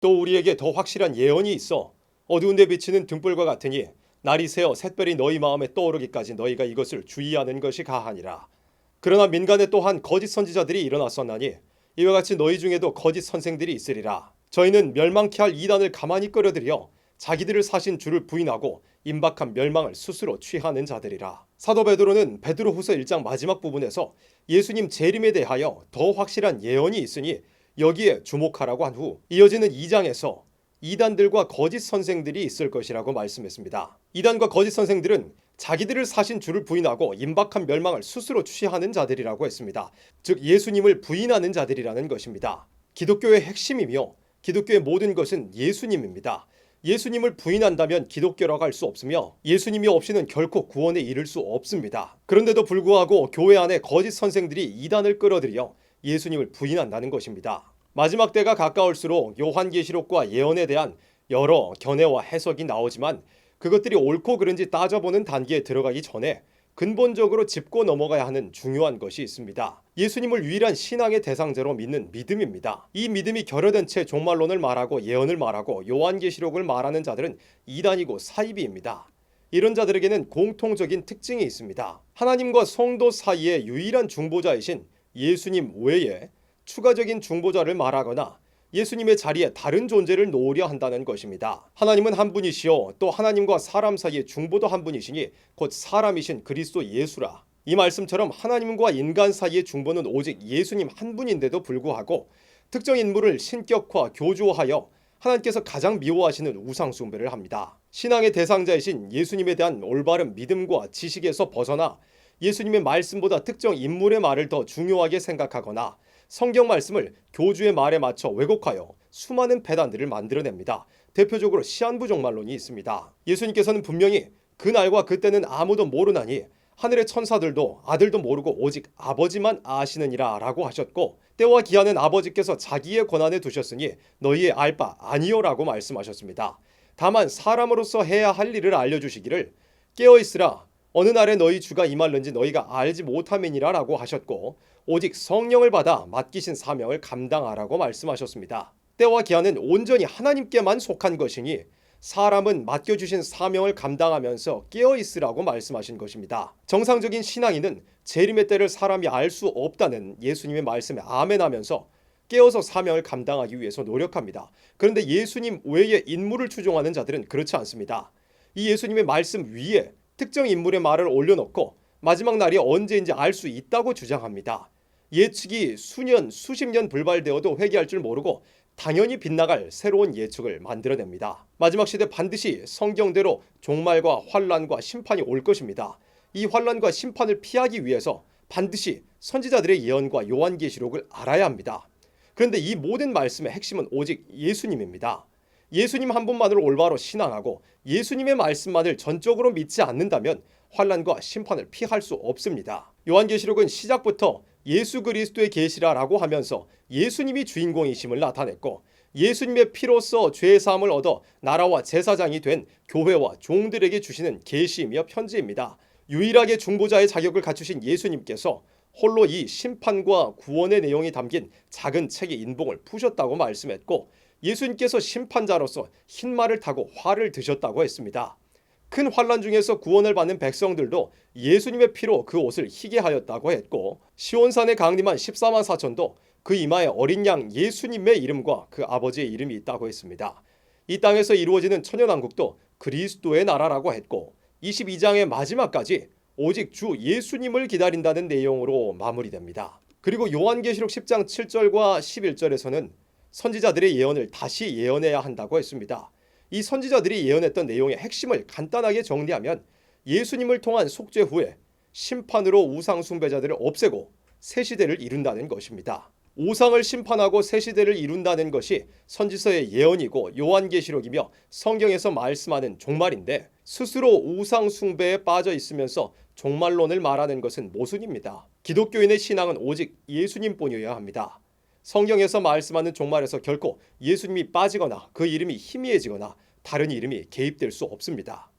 또 우리에게 더 확실한 예언이 있어. 어두운 데 비치는 등불과 같으니 날이 새어 샛별이 너희 마음에 떠오르기까지 너희가 이것을 주의하는 것이 가하니라. 그러나 민간에 또한 거짓 선지자들이 일어났었나니 이와 같이 너희 중에도 거짓 선생들이 있으리라. 저희는 멸망케 할 이단을 가만히 끌어들여 자기들을 사신 주를 부인하고 임박한 멸망을 스스로 취하는 자들이라. 사도 베드로는 베드로후서 1장 마지막 부분에서 예수님 재림에 대하여 더 확실한 예언이 있으니 여기에 주목하라고 한 후 이어지는 2장에서 이단들과 거짓 선생들이 있을 것이라고 말씀했습니다. 이단과 거짓 선생들은 자기들을 사신 주를 부인하고 임박한 멸망을 스스로 취하는 자들이라고 했습니다. 즉 예수님을 부인하는 자들이라는 것입니다. 기독교의 핵심이며 기독교의 모든 것은 예수님입니다. 예수님을 부인한다면 기독교라고 할 수 없으며 예수님이 없이는 결코 구원에 이를 수 없습니다. 그런데도 불구하고 교회 안에 거짓 선생들이 이단을 끌어들여 예수님을 부인한다는 것입니다. 마지막 때가 가까울수록 요한계시록과 예언에 대한 여러 견해와 해석이 나오지만 그것들이 옳고 그른지 따져보는 단계에 들어가기 전에 근본적으로 짚고 넘어가야 하는 중요한 것이 있습니다. 예수님을 유일한 신앙의 대상자로 믿는 믿음입니다. 이 믿음이 결여된 채 종말론을 말하고 예언을 말하고 요한계시록을 말하는 자들은 이단이고 사이비입니다. 이런 자들에게는 공통적인 특징이 있습니다. 하나님과 성도 사이의 유일한 중보자이신 예수님 외에 추가적인 중보자를 말하거나 예수님의 자리에 다른 존재를 놓으려 한다는 것입니다. 하나님은 한 분이시요 또 하나님과 사람 사이의 중보도 한 분이시니 곧 사람이신 그리스도 예수라. 이 말씀처럼 하나님과 인간 사이의 중보는 오직 예수님 한 분인데도 불구하고 특정 인물을 신격화, 교조하여 하나님께서 가장 미워하시는 우상 숭배를 합니다. 신앙의 대상자이신 예수님에 대한 올바른 믿음과 지식에서 벗어나 예수님의 말씀보다 특정 인물의 말을 더 중요하게 생각하거나 성경 말씀을 교주의 말에 맞춰 왜곡하여 수많은 배단들을 만들어냅니다. 대표적으로 시한부 종말론이 있습니다. 예수님께서는 분명히 그날과 그때는 아무도 모르나니 하늘의 천사들도 아들도 모르고 오직 아버지만 아시느니라 라고 하셨고 때와 기한은 아버지께서 자기의 권한에 두셨으니 너희의 알 바 아니요라고 말씀하셨습니다. 다만 사람으로서 해야 할 일을 알려주시기를 깨어있으라 어느 날에 너희 주가 임할는지 너희가 알지 못함이니라 라고 하셨고 오직 성령을 받아 맡기신 사명을 감당하라고 말씀하셨습니다. 때와 기한은 온전히 하나님께만 속한 것이니 사람은 맡겨주신 사명을 감당하면서 깨어있으라고 말씀하신 것입니다. 정상적인 신앙인은 재림의 때를 사람이 알 수 없다는 예수님의 말씀에 아멘하면서 깨어서 사명을 감당하기 위해서 노력합니다. 그런데 예수님 외에 인물을 추종하는 자들은 그렇지 않습니다. 이 예수님의 말씀 위에 특정 인물의 말을 올려놓고 마지막 날이 언제인지 알 수 있다고 주장합니다. 예측이 수년, 수십 년 불발되어도 회개할 줄 모르고 당연히 빗나갈 새로운 예측을 만들어냅니다. 마지막 시대 반드시 성경대로 종말과 환란과 심판이 올 것입니다. 이 환란과 심판을 피하기 위해서 반드시 선지자들의 예언과 요한계시록을 알아야 합니다. 그런데 이 모든 말씀의 핵심은 오직 예수님입니다. 예수님 한 분만을 올바로 신앙하고 예수님의 말씀만을 전적으로 믿지 않는다면 환란과 심판을 피할 수 없습니다. 요한계시록은 시작부터 예수 그리스도의 계시라라고 하면서 예수님이 주인공이심을 나타냈고 예수님의 피로써 죄 사함을 얻어 나라와 제사장이 된 교회와 종들에게 주시는 계시이며 편지입니다. 유일하게 중보자의 자격을 갖추신 예수님께서 홀로 이 심판과 구원의 내용이 담긴 작은 책의 인봉을 푸셨다고 말씀했고 예수님께서 심판자로서 흰 말을 타고 활을 드셨다고 했습니다. 큰 환란 중에서 구원을 받는 백성들도 예수님의 피로 그 옷을 희게 하였다고 했고 시온산에 강림한 14만 4천도 그 이마에 어린 양 예수님의 이름과 그 아버지의 이름이 있다고 했습니다. 이 땅에서 이루어지는 천연왕국도 그리스도의 나라라고 했고 22장의 마지막까지 오직 주 예수님을 기다린다는 내용으로 마무리됩니다. 그리고 요한계시록 10장 7절과 11절에서는 선지자들의 예언을 다시 예언해야 한다고 했습니다. 이 선지자들이 예언했던 내용의 핵심을 간단하게 정리하면 예수님을 통한 속죄 후에 심판으로 우상 숭배자들을 없애고 새 시대를 이룬다는 것입니다. 우상을 심판하고 새 시대를 이룬다는 것이 선지서의 예언이고 요한계시록이며 성경에서 말씀하는 종말인데 스스로 우상 숭배에 빠져 있으면서 종말론을 말하는 것은 모순입니다. 기독교인의 신앙은 오직 예수님뿐이어야 합니다. 성경에서 말씀하는 종말에서 결코 예수님이 빠지거나 그 이름이 희미해지거나 다른 이름이 개입될 수 없습니다.